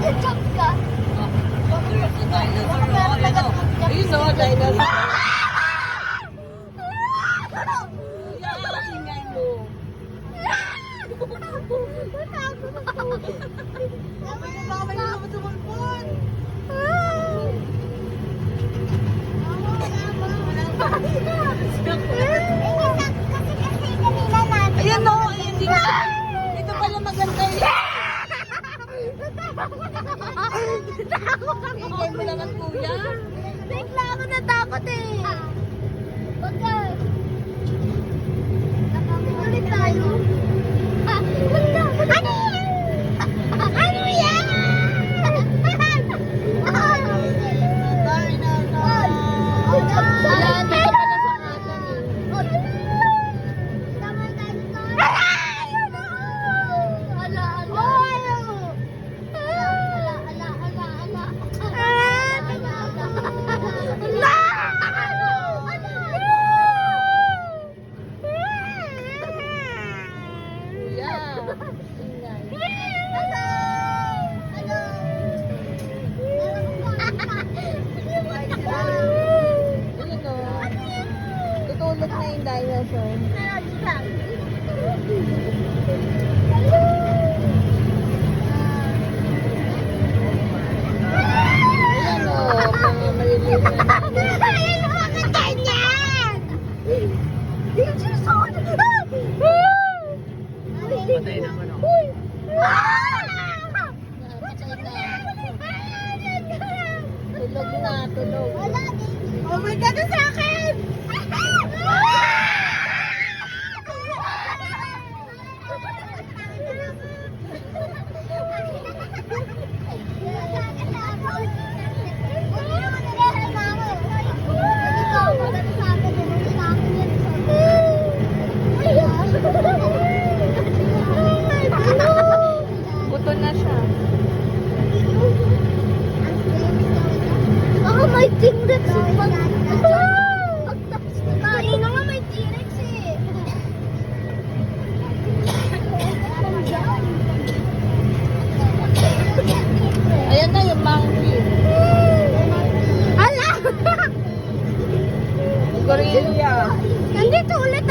Jump ka. There's a dinosaur. Ayun o, dinosaur. Kuya, ingay mo. Ayan o, ayan dito. Dito pala maganda yun. Ingay mo naman kuya. Bigla ako natakot eh. Pagka... Nakakaulit tayo. Ano yan? Ano yan? Wala, dito pala sa kanan eh. Kuya, ingay. Ayun o. Tutulog na yung dinosaur. Ayan o, mga maliliit na. Patay naman ako. Tulog na, tulog. Oh my God, sa akin! Buto na siya. Baka may T-Rex yung kanina nga may T-Rex eh. Ayan na yung monkey. Ala! Gorilla. Nandito ulit